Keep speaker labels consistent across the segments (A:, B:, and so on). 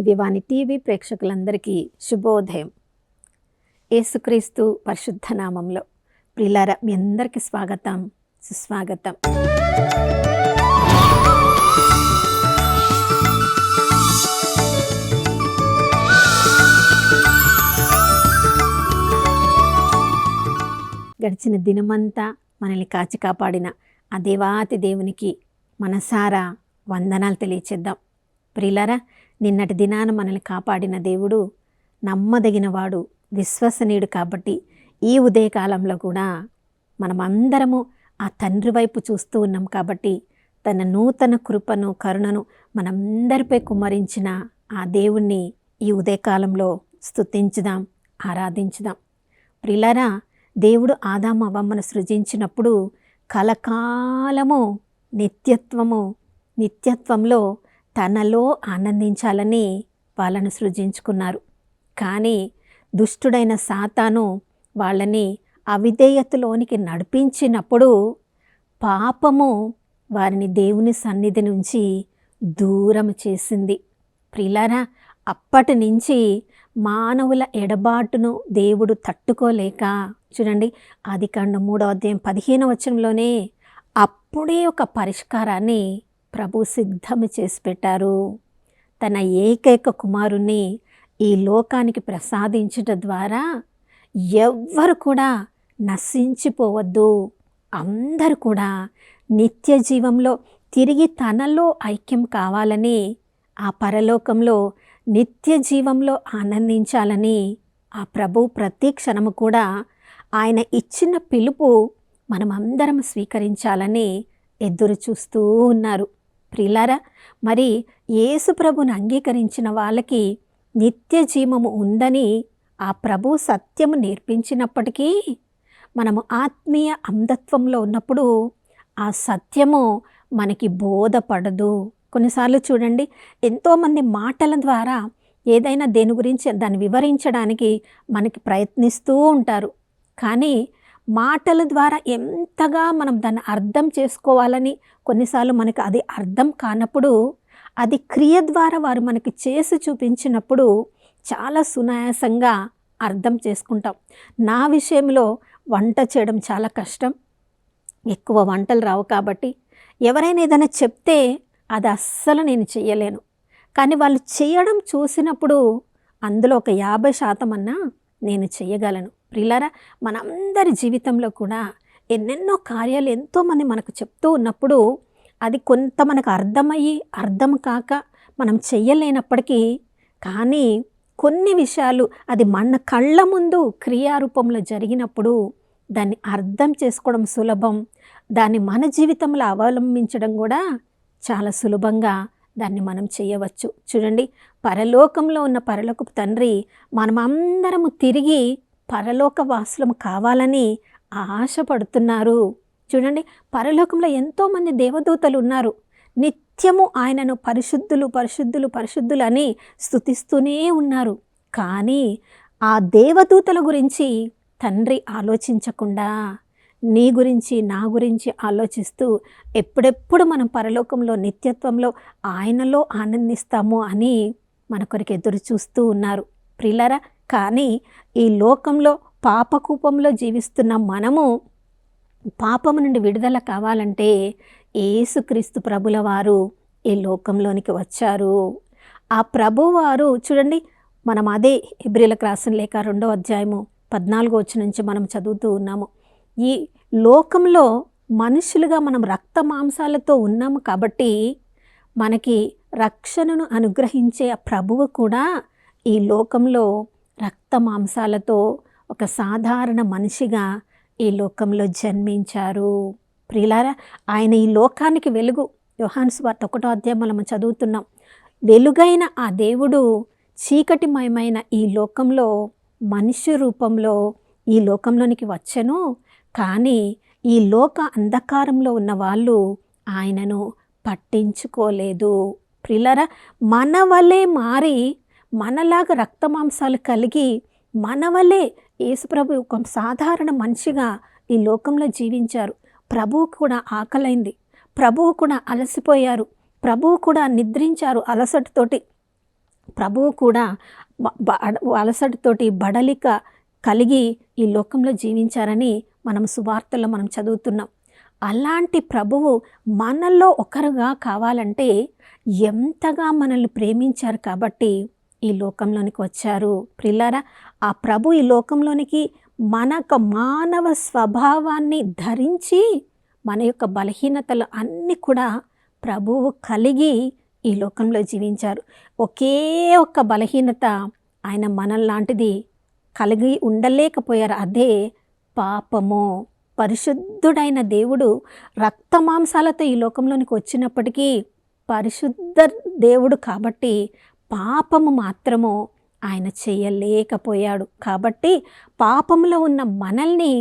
A: దివ్యవాణి TV ప్రేక్షకులందరికీ శుభోదయం. యేసుక్రీస్తు పరిశుద్ధ నామంలో ప్రియులారా, మీ అందరికీ స్వాగతం, సుస్వాగతం. గడిచిన దినమంతా మనల్ని కాచి కాపాడిన ఆ దేవాతి దేవునికి మనసారా వందనాలు తెలియచేద్దాం. ప్రియులారా, నిన్నటి దినాన మనల్ని కాపాడిన దేవుడు నమ్మదగినవాడు, విశ్వసనీయుడు. కాబట్టి ఈ ఉదయకాలంలో కూడా మనమందరము ఆ తండ్రి వైపు చూస్తూ ఉన్నాం. కాబట్టి తన నూతన కృపను, కరుణను మనందరిపై కుమ్మరించిన ఆ దేవుణ్ణి ఈ ఉదయకాలంలో స్తుతించుదాం, ఆరాధించుదాం. ప్రియులారా, దేవుడు ఆదాము అవ్వమ్మను సృజించినప్పుడు కలకాలము నిత్యత్వంలో తనలో ఆనందించాలని వాళ్ళను సృజించుకున్నారు. కానీ దుష్టుడైన సాతాను వాళ్ళని అవిధేయతలోనికి నడిపించినప్పుడు పాపము వారిని దేవుని సన్నిధి నుంచి దూరం చేసింది. ప్రియులారా, అప్పటి నుంచి మానవుల ఎడబాటును దేవుడు తట్టుకోలేక, చూడండి, ఆదికాండం 3వ అధ్యాయం 15వ వచనంలోనే అప్పుడే ఒక పరిష్కారాన్ని ప్రభు సిద్ధం చేసి పెట్టారు. తన ఏకైక కుమారుణ్ణి ఈ లోకానికి ప్రసాదించడం ద్వారా ఎవ్వరు కూడా నశించిపోవద్దు, అందరూ కూడా నిత్య జీవంలో తిరిగి తనలో ఐక్యం కావాలని, ఆ పరలోకంలో నిత్య జీవంలో ఆనందించాలని ఆ ప్రభు ప్రతి క్షణము కూడా ఆయన ఇచ్చిన పిలుపు మనమందరం స్వీకరించాలని ఎదురు చూస్తూ ఉన్నారు. ప్రియులారా, మరి యేసు ప్రభుని అంగీకరించిన వాళ్ళకి నిత్య జీవము ఉందని ఆ ప్రభు సత్యము నేర్పించినప్పటికీ మనము ఆత్మీయ అంధత్వంలో ఉన్నప్పుడు ఆ సత్యము మనకి బోధపడదు. కొన్నిసార్లు చూడండి, ఎంతోమంది మాటల ద్వారా ఏదైనా దేని గురించి దాన్ని వివరించడానికి మనకి ప్రయత్నిస్తూ ఉంటారు. కానీ మాటల ద్వారా ఎంతగా మనం దాన్ని అర్థం చేసుకోవాలని కొన్నిసార్లు మనకు అది అర్థం కానప్పుడు, అది క్రియ ద్వారా వారు మనకి చేసి చూపించినప్పుడు చాలా సునాయాసంగా అర్థం చేసుకుంటాం. నా విషయంలో వంట చేయడం చాలా కష్టం, ఎక్కువ వంటలు రావు. కాబట్టి ఎవరైనా ఏదైనా చెప్తే అది అస్సలు నేను చెయ్యలేను. కానీ వాళ్ళు చేయడం చూసినప్పుడు అందులో ఒక 50% అన్నా నేను చెయ్యగలను. ప్రియులారా, మనందరి జీవితంలో కూడా ఎన్నెన్నో కార్యాలు ఎంతోమంది మనకు చెప్తూ ఉన్నప్పుడు అది కొంత మనకు అర్థమయ్యి అర్థం కాక మనం చెయ్యలేనప్పటికీ, కానీ కొన్ని విషయాలు అది మన కళ్ళ ముందు క్రియారూపంలో జరిగినప్పుడు దాన్ని అర్థం చేసుకోవడం సులభం, దాన్ని మన జీవితంలో అవలంబించడం కూడా చాలా సులభంగా దాన్ని మనం చేయవచ్చు. చూడండి, పరలోకంలో ఉన్న పరలోకపు తండ్రి మనమందరము తిరిగి పరలోక వాసులం కావాలని ఆశపడుతున్నారు. చూడండి, పరలోకంలో ఎంతోమంది దేవదూతలు ఉన్నారు. నిత్యము ఆయనను పరిశుద్ధులు పరిశుద్ధులు పరిశుద్ధులు అని స్తుతిస్తూనే ఉన్నారు. కానీ ఆ దేవదూతల గురించి తండ్రి ఆలోచించకుండా నీ గురించి, నా గురించి ఆలోచిస్తూ ఎప్పుడెప్పుడు మనం పరలోకంలో నిత్యత్వంలో ఆయనలో ఆనందిస్తాము అని మన కొరకు ఎదురు చూస్తూ ఉన్నారు. ప్రియులారా, కానీ ఈ లోకంలో పాపకూపంలో జీవిస్తున్న మనము పాపము నుండి విడుదల కావాలంటే యేసుక్రీస్తు ప్రభుల వారు ఈ లోకంలోనికి వచ్చారు. ఆ ప్రభువారు చూడండి, మనం అదే హెబ్రీయులకు రాసిన లేఖ 2వ అధ్యాయము 14వ వచనం నుంచి మనం చదువుతూ ఉన్నాము. ఈ లోకంలో మనుషులుగా మనం రక్త మాంసాలతో ఉన్నాము. కాబట్టి మనకి రక్షణను అనుగ్రహించే ఆ ప్రభువు కూడా ఈ లోకంలో రక్త మాంసాలతో ఒక సాధారణ మనిషిగా ఈ లోకంలో జన్మించారు. ప్రియులారా, ఆయన ఈ లోకానికి వెలుగు. యోహాను సువార్త 1వ అధ్యాయం మనం చదువుతున్నాం. వెలుగైన ఆ దేవుడు చీకటిమయమైన ఈ లోకంలో మనిషి రూపంలో ఈ లోకంలోనికి వచ్చెను. కానీ ఈ లోక అంధకారంలో ఉన్న వాళ్ళు ఆయనను పట్టించుకోలేదు. ప్రియులారా, మన వలే మారి మనలాగా రక్తమాంసాలు కలిగి మన వలే యేసుప్రభు ఒక సాధారణ మనిషిగా ఈ లోకంలో జీవించారు. ప్రభువు కూడా ఆకలైంది, ప్రభువు కూడా అలసిపోయారు, ప్రభువు కూడా నిద్రించారు అలసటతోటి. ప్రభువు కూడా అలసటతోటి బడలిక కలిగి ఈ లోకంలో జీవించారని మనం సువార్తల్లో మనం చదువుతున్నాం. అలాంటి ప్రభువు మనలో ఒకరుగా కావాలంటే ఎంతగా మనల్ని ప్రేమించారు కాబట్టి ఈ లోకంలోనికి వచ్చారు. ప్రిల్లారా, ఆ ప్రభు ఈ లోకంలోనికి మన యొక్క మానవ స్వభావాన్ని ధరించి మన యొక్క బలహీనతలు అన్నీ కూడా ప్రభువు కలిగి ఈ లోకంలో జీవించారు. ఒకే ఒక్క బలహీనత ఆయన మనల్లాంటిది కలిగి ఉండలేకపోయారు. అదే పాపము. పరిశుద్ధుడైన దేవుడు రక్త మాంసాలతో ఈ లోకంలోనికి వచ్చినప్పటికీ పరిశుద్ధ దేవుడు కాబట్టి పాపము మాత్రము ఆయన చేయలేకపోయాడు. కాబట్టి పాపంలో ఉన్న మనల్ని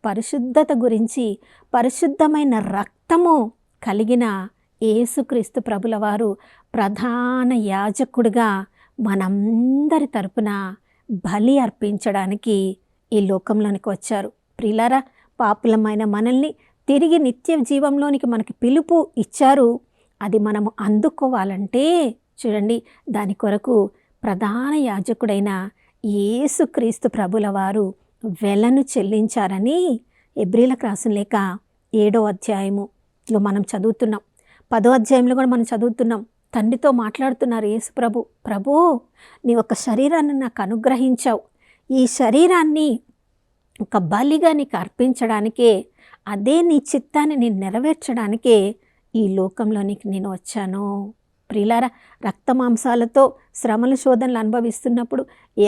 A: పరిశుద్ధత గురించి పరిశుద్ధమైన రక్తము కలిగిన యేసుక్రీస్తు ప్రభుల వారు ప్రధాన యాజకుడిగా మనందరి తరపున బలి అర్పించడానికి ఈ లోకంలోనికి వచ్చారు. ప్రియులారా, పాపులమైన మనల్ని తిరిగి నిత్య జీవంలోనికి మనకి పిలుపు ఇచ్చారు. అది మనము అందుకోవాలంటే చూడండి, దాని కొరకు ప్రధాన యాజకుడైన యేసుక్రీస్తు ప్రభుల వారు వెలను చెల్లించారని హెబ్రీయులకు రాసిన లేఖ 7వ అధ్యాయములో మనం చదువుతున్నాం. 10వ అధ్యాయంలో కూడా మనం చదువుతున్నాం. తండ్రితో మాట్లాడుతున్నారు యేసు ప్రభు, నీ ఒక శరీరాన్ని నాకు అనుగ్రహించావు. ఈ శరీరాన్ని ఒక బలిగా నీకు అర్పించడానికే, అదే నీ చిత్తాన్ని నేను నెరవేర్చడానికే ఈ లోకంలోనికి నేను వచ్చాను. ప్రియులారా, రక్తమాంసాలతో శ్రమల శోధనలు అనుభవిస్తున్నప్పుడు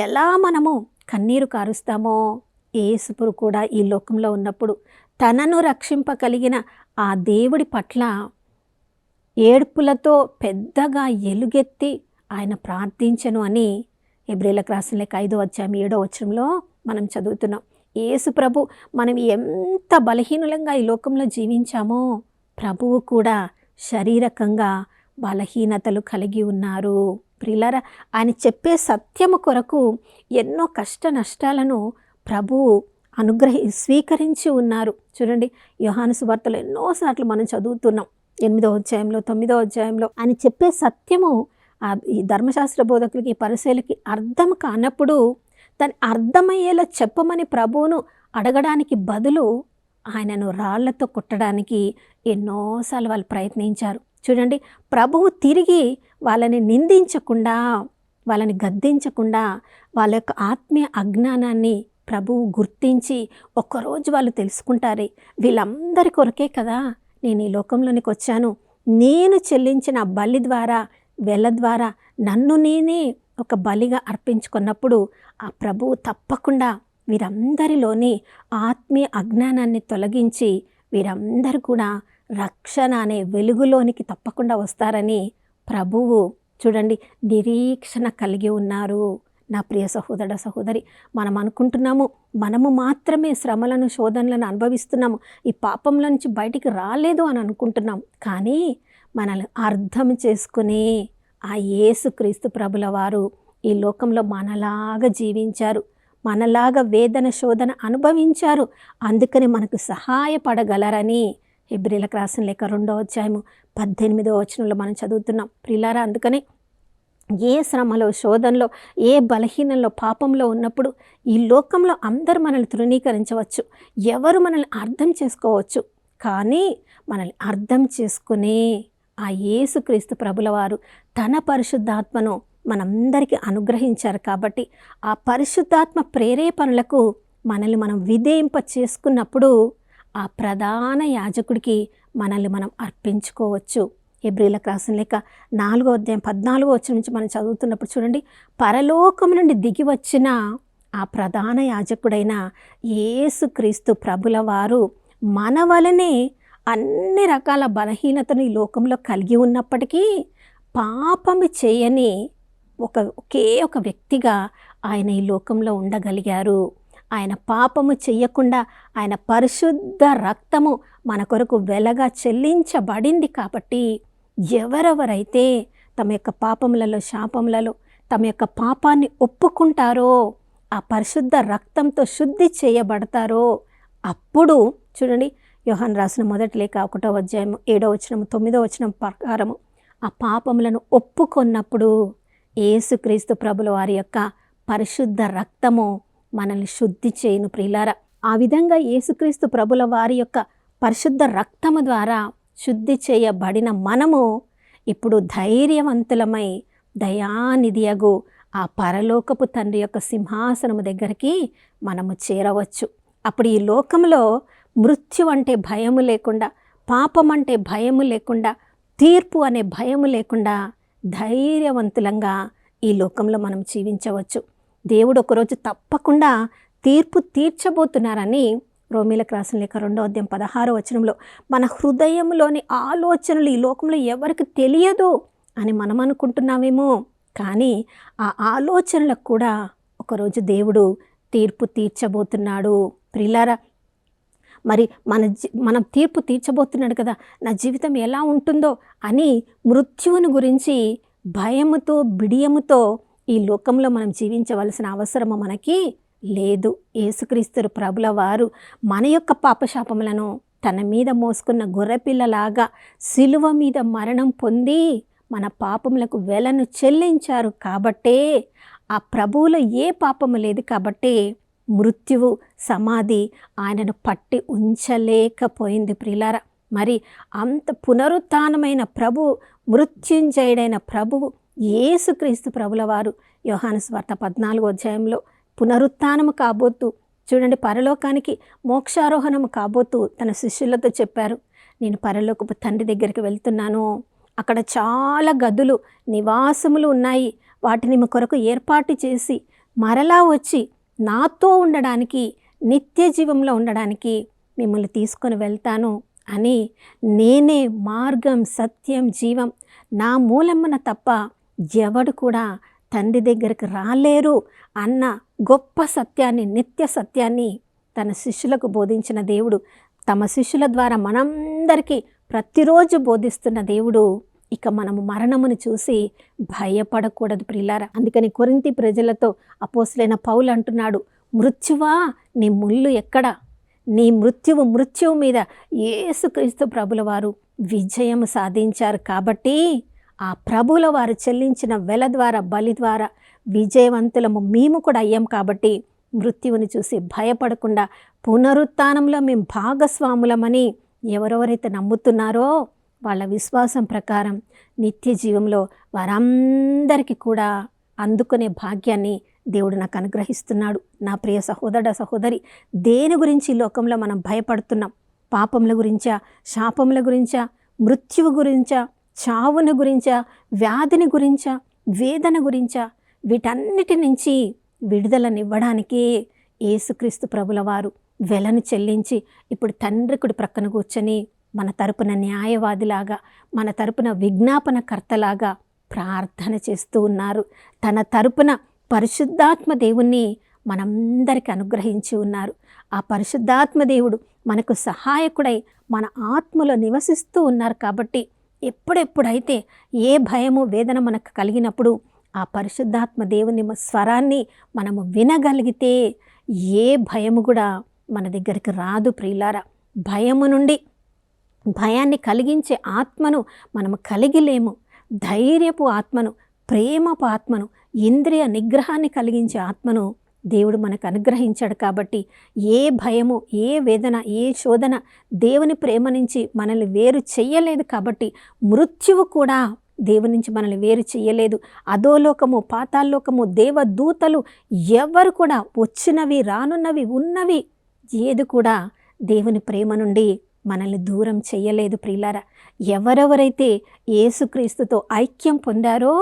A: ఎలా మనము కన్నీరు కారుస్తామో, యేసు కూడా ఈ లోకంలో ఉన్నప్పుడు తనను రక్షింపగలిగిన ఆ దేవుడి పట్ల ఏడ్పులతో పెద్దగా ఎలుగెత్తి ఆయన ప్రార్థించను అని హెబ్రీయులకు రాసిన లేఖ 5వ అధ్యాయం 7వ వచనంలో మనం చదువుతున్నాం. యేసు ప్రభు మనం ఎంత బలహీనులంగా ఈ లోకంలో జీవించామో ప్రభువు కూడా శారీరకంగా బలహీనతలు కలిగి ఉన్నారు. ప్రియులారా, ఆయన చెప్పే సత్యము కొరకు ఎన్నో కష్ట నష్టాలను ప్రభువు స్వీకరించి ఉన్నారు. చూడండి, యోహాను సువార్తలో ఎన్నోసార్లు మనం చదువుతున్నాం. 8వ అధ్యాయంలో 9వ అధ్యాయంలో ఆయన చెప్పే సత్యము ఈ ధర్మశాస్త్ర బోధకులకి పరిశీలకి అర్థం కానప్పుడు దాన్ని అర్థమయ్యేలా చెప్పమని ప్రభువును అడగడానికి బదులు ఆయనను రాళ్లతో కొట్టడానికి ఎన్నోసార్లు వాళ్ళు ప్రయత్నించారు. చూడండి, ప్రభువు తిరిగి వాళ్ళని నిందించకుండా, వాళ్ళని గద్దించకుండా వాళ్ళ యొక్క ఆత్మీయ అజ్ఞానాన్ని ప్రభువు గుర్తించి ఒక్కరోజు వాళ్ళు తెలుసుకుంటారే, వీళ్ళందరి కొరకే కదా నేను ఈ లోకంలోనికి వచ్చాను. నేను చెల్లించిన బలి ద్వారా, వెల ద్వారా నన్ను నేనే ఒక బలిగా అర్పించుకున్నప్పుడు ఆ ప్రభువు తప్పకుండా వీరందరిలోని ఆత్మీయ అజ్ఞానాన్ని తొలగించి వీరందరూ కూడా రక్షణ అనే వెలుగులోనికి తప్పకుండా వస్తారని ప్రభువు చూడండి నిరీక్షణ కలిగి ఉన్నారు. నా ప్రియ సహోదర సహోదరి, మనం అనుకుంటున్నాము మనము మాత్రమే శ్రమలను శోధనలను అనుభవిస్తున్నాము, ఈ పాపంలో నుంచి బయటికి రాలేదు అని అనుకుంటున్నాం. కానీ మనల్ని అర్థం చేసుకుని ఆ యేసుక్రీస్తు ప్రభుల వారు ఈ లోకంలో మనలాగా జీవించారు, మనలాగా వేదన శోధన అనుభవించారు. అందుకని మనకు సహాయపడగలరని హెబ్రీయులకు రాసిన లేఖ 2వ అధ్యాయము 18వ వచనంలో మనం చదువుతున్నాం. ప్రియులారా, అందుకని ఏ శ్రమలో శోధనలో ఏ బలహీనంలో పాపంలో ఉన్నప్పుడు ఈ లోకంలో అందరూ మనల్ని తృణీకరించవచ్చు, ఎవరు మనల్ని అర్థం చేసుకోవచ్చు. కానీ మనల్ని అర్థం చేసుకునే ఆ యేసుక్రీస్తు ప్రభుల వారు తన పరిశుద్ధాత్మను మనందరికీ అనుగ్రహించారు. కాబట్టి ఆ పరిశుద్ధాత్మ ప్రేరేపణలకు మనల్ని మనం విధేయింప చేసుకున్నప్పుడు ఆ ప్రధాన యాజకుడికి మనల్ని మనం అర్పించుకోవచ్చు. హెబ్రీయులకు రాసిన లేఖ 4వ అధ్యాయం 14వ వచనం నుంచి మనం చదువుతున్నప్పుడు చూడండి, పరలోకం నుండి దిగి వచ్చిన ఆ ప్రధాన యాజకుడైన యేసుక్రీస్తు ప్రభుల వారు మన వలనే అన్ని రకాల బలహీనతను ఈ లోకంలో కలిగి ఉన్నప్పటికీ పాపము చేయని ఒకే ఒక వ్యక్తిగా ఆయన ఈ లోకంలో ఉండగలిగారు. ఆయన పాపము చెయ్యకుండా ఆయన పరిశుద్ధ రక్తము మన కొరకు వెలగా చెల్లించబడింది. కాబట్టి ఎవరెవరైతే తమ యొక్క పాపములలో శాపములలో తమ యొక్క పాపాన్ని ఒప్పుకుంటారో, ఆ పరిశుద్ధ రక్తంతో శుద్ధి చేయబడతారో, అప్పుడు చూడండి యోహాను రాసిన మొదటి లేఖ 1వ అధ్యాయం 7వ వచనం 9వ వచనం ప్రకారము ఆ పాపములను ఒప్పుకొన్నప్పుడు యేసుక్రీస్తు ప్రభుల వారి యొక్క పరిశుద్ధ రక్తము మనల్ని శుద్ధి చేయును ప్రియులారా. ఆ విధంగా యేసుక్రీస్తు ప్రభుల వారి యొక్క పరిశుద్ధ రక్తము ద్వారా శుద్ధి చేయబడిన మనము ఇప్పుడు ధైర్యవంతులమై దయానిధియగు ఆ పరలోకపు తండ్రి యొక్క సింహాసనము దగ్గరికి మనము చేరవచ్చు. అప్పుడు ఈ లోకంలో మృత్యు అంటే భయము లేకుండా, పాపం అంటే భయము లేకుండా, తీర్పు అనే భయము లేకుండా ధైర్యవంతులంగా ఈ లోకంలో మనం జీవించవచ్చు. దేవుడు ఒకరోజు తప్పకుండా తీర్పు తీర్చబోతున్నారని రోమీలకు రాసిన లేఖ 2వ అధ్యాయం 16వ వచనంలో, మన హృదయంలోని ఆలోచనలు ఈ లోకంలో ఎవరికి తెలియదు అని మనం అనుకుంటున్నామేమో, కానీ ఆ ఆలోచనలకు కూడా ఒకరోజు దేవుడు తీర్పు తీర్చబోతున్నాడు ప్రియులారా. మరి మనం తీర్పు తీర్చబోతున్నాడు కదా, నా జీవితం ఎలా ఉంటుందో అని మృత్యువుని గురించి భయముతో బిడియముతో ఈ లోకంలో మనం జీవించవలసిన అవసరము మనకి లేదు. యేసుక్రీస్తు ప్రభుల వారు మన యొక్క పాపశాపములను తన మీద మోసుకున్న గొర్రెపిల్లలాగా సిలువ మీద మరణం పొంది మన పాపములకు వెలను చెల్లించారు కాబట్టే, ఆ ప్రభువులో ఏ పాపము లేదు కాబట్టే మృత్యువు సమాధి ఆయనను పట్టి ఉంచలేకపోయింది ప్రియులారా. మరి అంత పునరుత్థానమైన ప్రభు, మృత్యుంజయుడైన ప్రభువు యేసుక్రీస్తు ప్రభుల వారు యోహాను సువార్త 14వ అధ్యాయంలో పునరుత్థానము కాబోతూ, చూడండి, పరలోకానికి మోక్షారోహణము కాబోతూ తన శిష్యులతో చెప్పారు, నేను పరలోకపు తండ్రి దగ్గరికి వెళ్తున్నాను, అక్కడ చాలా గదులు నివాసములు ఉన్నాయి, వాటిని మీ కొరకు ఏర్పాటు చేసి మరలా వచ్చి నాతో ఉండడానికి, నిత్య జీవంలో ఉండడానికి మిమ్మల్ని తీసుకొని వెళ్తాను అని, నేనే మార్గం సత్యం జీవం, నా మూలమున తప్ప ఎవడు కూడా తండ్రి దగ్గరికి రాలేరు అన్న గొప్ప సత్యాన్ని, నిత్య సత్యాన్ని తన శిష్యులకు బోధించిన దేవుడు, తమ శిష్యుల ద్వారా మనందరికీ ప్రతిరోజు బోధిస్తున్న దేవుడు ఇక మనము మరణమును చూసి భయపడకూడదు ప్రియులారా. అందుకని కొరింథీ ప్రజలతో అపోస్తలుడైన పౌలు అంటున్నాడు, మృత్యువా నీ ముళ్ళు ఎక్కడ? నీ మృత్యువు మీద యేసుక్రీస్తు ప్రభుల వారు విజయం సాధించారు కాబట్టి, ఆ ప్రభుల వారు చెల్లించిన వెల ద్వారా, బలి ద్వారా విజయవంతులము మేము కూడా అయ్యాం కాబట్టి మృత్యువుని చూసి భయపడకుండా పునరుత్థానంలో మేము భాగస్వాములమని ఎవరెవరైతే నమ్ముతున్నారో వాళ్ళ విశ్వాసం ప్రకారం నిత్య జీవంలో వారందరికీ కూడా అందుకునే భాగ్యాన్ని దేవుడు నాకు అనుగ్రహిస్తున్నాడు. నా ప్రియ సహోదర సహోదరి, దేని గురించి ఈ లోకంలో మనం భయపడుతున్నాం? పాపముల గురించా, శాపముల గురించా, మృత్యువు గురించా, చావుని గురించా, వ్యాధిని గురించా, వేదన గురించా? వీటన్నిటి నుంచి విడుదలనివ్వడానికే యేసుక్రీస్తు ప్రభుల వారు వెలను చెల్లించి ఇప్పుడు తండ్రికుడి ప్రక్కన కూర్చొని మన తరపున న్యాయవాదిలాగా, మన తరపున విజ్ఞాపనకర్తలాగా ప్రార్థన చేస్తూ ఉన్నారు. తన తరపున పరిశుద్ధాత్మ దేవుణ్ణి మనందరికీ అనుగ్రహించి ఉన్నారు. ఆ పరిశుద్ధాత్మ దేవుడు మనకు సహాయకుడై మన ఆత్మలో నివసిస్తూ ఉన్నారు కాబట్టి ఎప్పుడెప్పుడైతే ఏ భయము వేదన మనకు కలిగినప్పుడు ఆ పరిశుద్ధాత్మ దేవుని స్వరాన్ని మనము వినగలిగితే ఏ భయము కూడా మన దగ్గరికి రాదు ప్రియులారా. భయము నుండి, భయాన్ని కలిగించే ఆత్మను మనము కలిగిలేము. ధైర్యపు ఆత్మను, ప్రేమపు ఆత్మను, ఇంద్రియ నిగ్రహాన్ని కలిగించే ఆత్మను దేవుడు మనకు అనుగ్రహించాడు కాబట్టి ఏ భయము, ఏ వేదన, ఏ శోధన దేవుని ప్రేమ నుంచి మనల్ని వేరు చెయ్యలేదు. కాబట్టి మృత్యువు కూడా దేవుని నుంచి మనల్ని వేరు చెయ్యలేదు. అధోలోకము, పాతాళలోకము, దేవదూతలు ఎవరు కూడా, వచ్చినవి, రానున్నవి, ఉన్నవి ఏది కూడా దేవుని ప్రేమ నుండి మనల్ని దూరం చెయ్యలేదు ప్రియులారా. ఎవరెవరైతే యేసుక్రీస్తుతో ఐక్యం పొందారో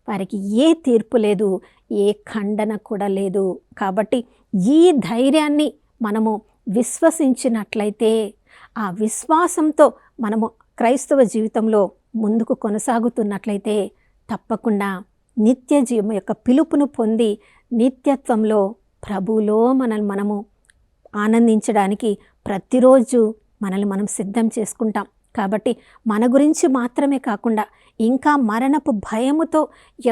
A: వారికి ఏ తీర్పు లేదు, ఏ ఖండన కూడా లేదు. కాబట్టి ఈ ధైర్యాన్ని మనము విశ్వసించినట్లయితే, ఆ విశ్వాసంతో మనము క్రైస్తవ జీవితంలో ముందుకు కొనసాగుతున్నట్లయితే తప్పకుండా నిత్య జీవం యొక్క పిలుపును పొంది నిత్యత్వంలో ప్రభువులో మనము ఆనందించడానికి ప్రతిరోజు మనల్ని మనం సిద్ధం చేసుకుంటాం. కాబట్టి మన గురించి మాత్రమే కాకుండా ఇంకా మరణపు భయముతో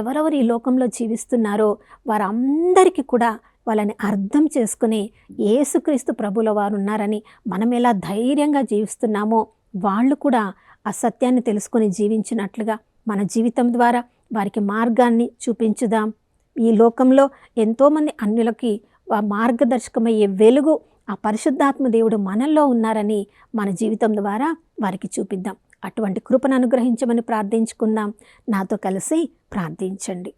A: ఎవరెవరు ఈ లోకంలో జీవిస్తున్నారో వారందరికీ కూడా వాళ్ళని అర్థం చేసుకుని యేసుక్రీస్తు ప్రభుల వారు ఉన్నారని మనం ఎలా ధైర్యంగా జీవిస్తున్నామో వాళ్ళు కూడా ఆ సత్యాన్ని తెలుసుకొని జీవించినట్లుగా మన జీవితం ద్వారా వారికి మార్గాన్ని చూపించుదాం. ఈ లోకంలో ఎంతోమంది అన్యులకి మార్గదర్శకమయ్యే వెలుగు ఆ పరిశుద్ధాత్మ దేవుడు మనల్లో ఉన్నారని మన జీవితం ద్వారా వారికి చూపిద్దాం. అటువంటి కృపను అనుగ్రహించమని ప్రార్థించుకుందాం. నాతో కలిసి ప్రార్థించండి.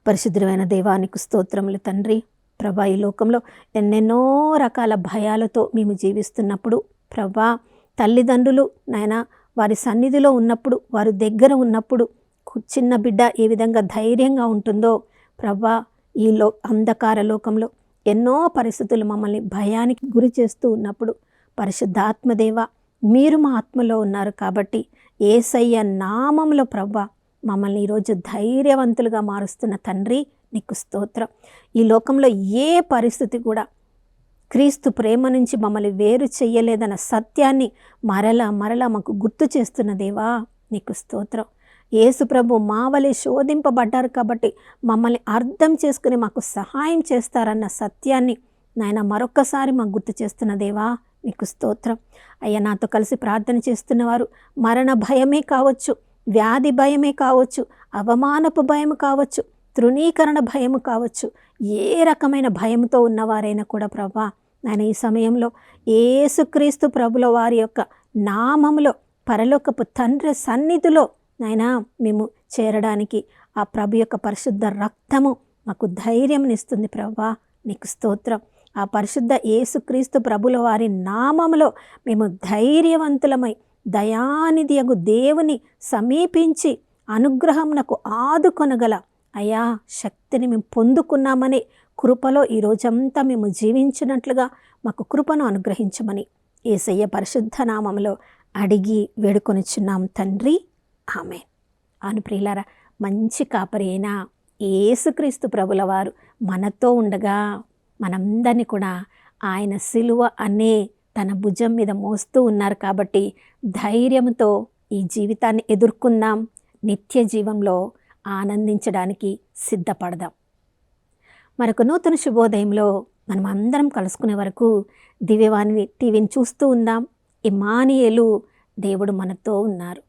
A: పరిశుద్ధమైన దేవానికి స్తోత్రములు తండ్రి. ప్రభా, ఈ లోకంలో ఎన్నెన్నో రకాల భయాలతో మేము జీవిస్తున్నప్పుడు ప్రభా, తల్లిదండ్రులు నాయనా వారి సన్నిధిలో ఉన్నప్పుడు, వారి దగ్గర ఉన్నప్పుడు చిన్న బిడ్డ ఏ విధంగా ధైర్యంగా ఉంటుందో ప్రభా, ఈ అంధకార లోకంలో ఎన్నో పరిస్థితులు మమ్మల్ని భయానికి గురి చేస్తూ ఉన్నప్పుడు పరిశుద్ధాత్మదేవ మీరు మా ఆత్మలో ఉన్నారు కాబట్టి యేసయ్య నామములో ప్రభా మమ్మల్ని ఈరోజు ధైర్యవంతులుగా మారుస్తున్న తండ్రి నీకు స్తోత్రం. ఈ లోకంలో ఏ పరిస్థితి కూడా క్రీస్తు ప్రేమ నుంచి మమ్మల్ని వేరు చెయ్యలేదన్న సత్యాన్ని మరలా మాకు గుర్తు చేస్తున్న దేవా నీకు స్తోత్రం. యేసు ప్రభు మా వలె శోధింపబడ్డారు కాబట్టి మమ్మల్ని అర్థం చేసుకుని మాకు సహాయం చేస్తారన్న సత్యాన్ని నాయన మరొక్కసారి మాకు గుర్తు చేస్తున్న దేవా నీకు స్తోత్రం. అయ్యా, నాతో కలిసి ప్రార్థన చేస్తున్నవారు మరణ భయమే కావచ్చు, వ్యాధి భయమే కావచ్చు, అవమానపు భయం కావచ్చు, తృణీకరణ భయము కావచ్చు, ఏ రకమైన భయంతో ఉన్నవారైనా కూడా ప్రభా నాయన ఈ సమయంలో యేసుక్రీస్తు ప్రభుల వారి యొక్క నామములో పరలోకపు తండ్రి సన్నిధిలో నాయనా మేము చేరడానికి ఆ ప్రభు యొక్క పరిశుద్ధ రక్తము మాకు ధైర్యంనిస్తుంది ప్రభా నీకు స్తోత్రం. ఆ పరిశుద్ధ యేసుక్రీస్తు ప్రభుల వారి నామములో మేము ధైర్యవంతులమై దయానిధియగు దేవుని సమీపించి అనుగ్రహమునకు ఆదుకొనగల అయా శక్తిని మేము పొందుకున్నామని కృపలో ఈ రోజంతా మేము జీవించినట్లుగా మాకు కృపను అనుగ్రహించమని యేసయ్య పరిశుద్ధ నామములో అడిగి వేడుకొనిచున్నాం తండ్రి, ఆమేన్. అవును ప్రియులారా, మంచి కాపరి అయిన యేసుక్రీస్తు ప్రభుల వారు మనతో ఉండగా మనందరినీ కూడా ఆయన సిలువ అనే తన భుజం మీద మోస్తూ ఉన్నారు కాబట్టి ధైర్యంతో ఈ జీవితాన్ని ఎదుర్కొందాం. నిత్య జీవంలో ఆనందించడానికి సిద్ధపడదాం. మరొక నూతన శుభోదయంలో మనం అందరం కలుసుకునే వరకు దివ్యవాణి టీవీని చూస్తూ ఉందాం. ఇమ్మానుయేలు, దేవుడు మనతో ఉన్నారు.